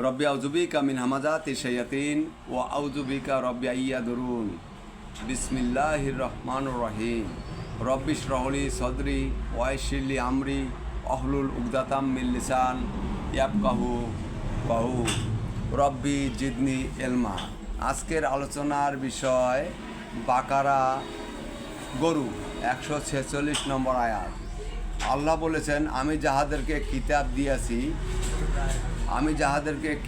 রব্বি আউযুবিকা মিন হামাযাতি শায়াতিন ওয়া আউযুবিকা রব্বি আইয়াদুরুন। বিসমিল্লাহির রহমানির রহিম। রব্বি ইশরাহ লি সদরি ওয়া ইয়াসসির লি আমরি ওয়াহলুল উকদাতাম মিন লিসান ইয়াফকাহু কাওলি। রব্বি জিদনি ইলমা। আজকের আলোচনার বিষয় বাকারা গরু 146 নম্বর আয়াত। আল্লাহ বলেছেন, আমি যাহাদেরকে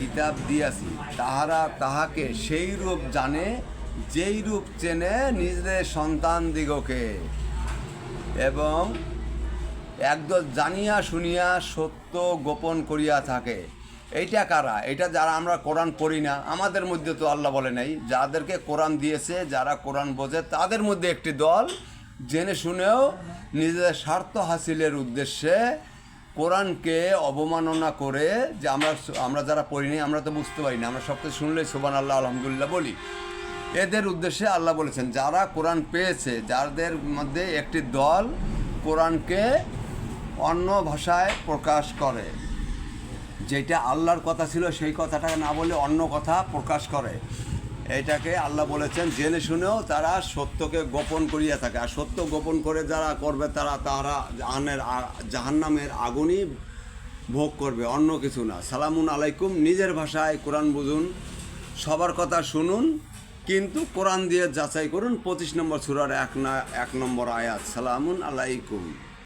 কিতাব দিয়াছি তাহারা তাহাকে সেই রূপ জানে যেই রূপ চেনে নিজেদের সন্তান দিগকে, এবং একদল জানিয়া শুনিয়া সত্য গোপন করিয়া থাকে। এইটা কারা? এটা যারা আমরা কোরআন পড়ি না, আমাদের মধ্যে তো আল্লাহ বলে নাই, যাদেরকে কোরআন দিয়েছে, যারা কোরআন বোঝে, তাদের মধ্যে একটি দল জেনে শুনেও নিজেদের স্বার্থ হাসিলের উদ্দেশ্যে কোরআনকে অবমাননা করে, যে আমরা যারা পড়িনি, আমরা তো বুঝতে পারি না, আমরা সব কিছু শুনলেই সুবহানাল্লাহ আলহামদুলিল্লাহ বলি। এদের উদ্দেশ্যে আল্লাহ বলেছেন, যারা কোরআন পেয়েছে, যাদের মধ্যে একটি দল কোরআনকে অন্য ভাষায় প্রকাশ করে, যেটা আল্লাহর কথা ছিল সেই কথাটাকে না বলে অন্য কথা প্রকাশ করে। এইটাকে আল্লাহ বলেছেন জেনে শুনেও তারা সত্যকে গোপন করিয়া থাকে। আর সত্য গোপন করে যারা করবে তারা জাহান্নামের আগুনই ভোগ করবে, অন্য কিছু না। সালামুন আলাইকুম। নিজের ভাষায় কোরআন বুঝুন, সবার কথা শুনুন, কিন্তু কোরআন দিয়ে যাচাই করুন। 25 নম্বর সূরার 1 নম্বর আয়াত। সালামুন আলাইকুম।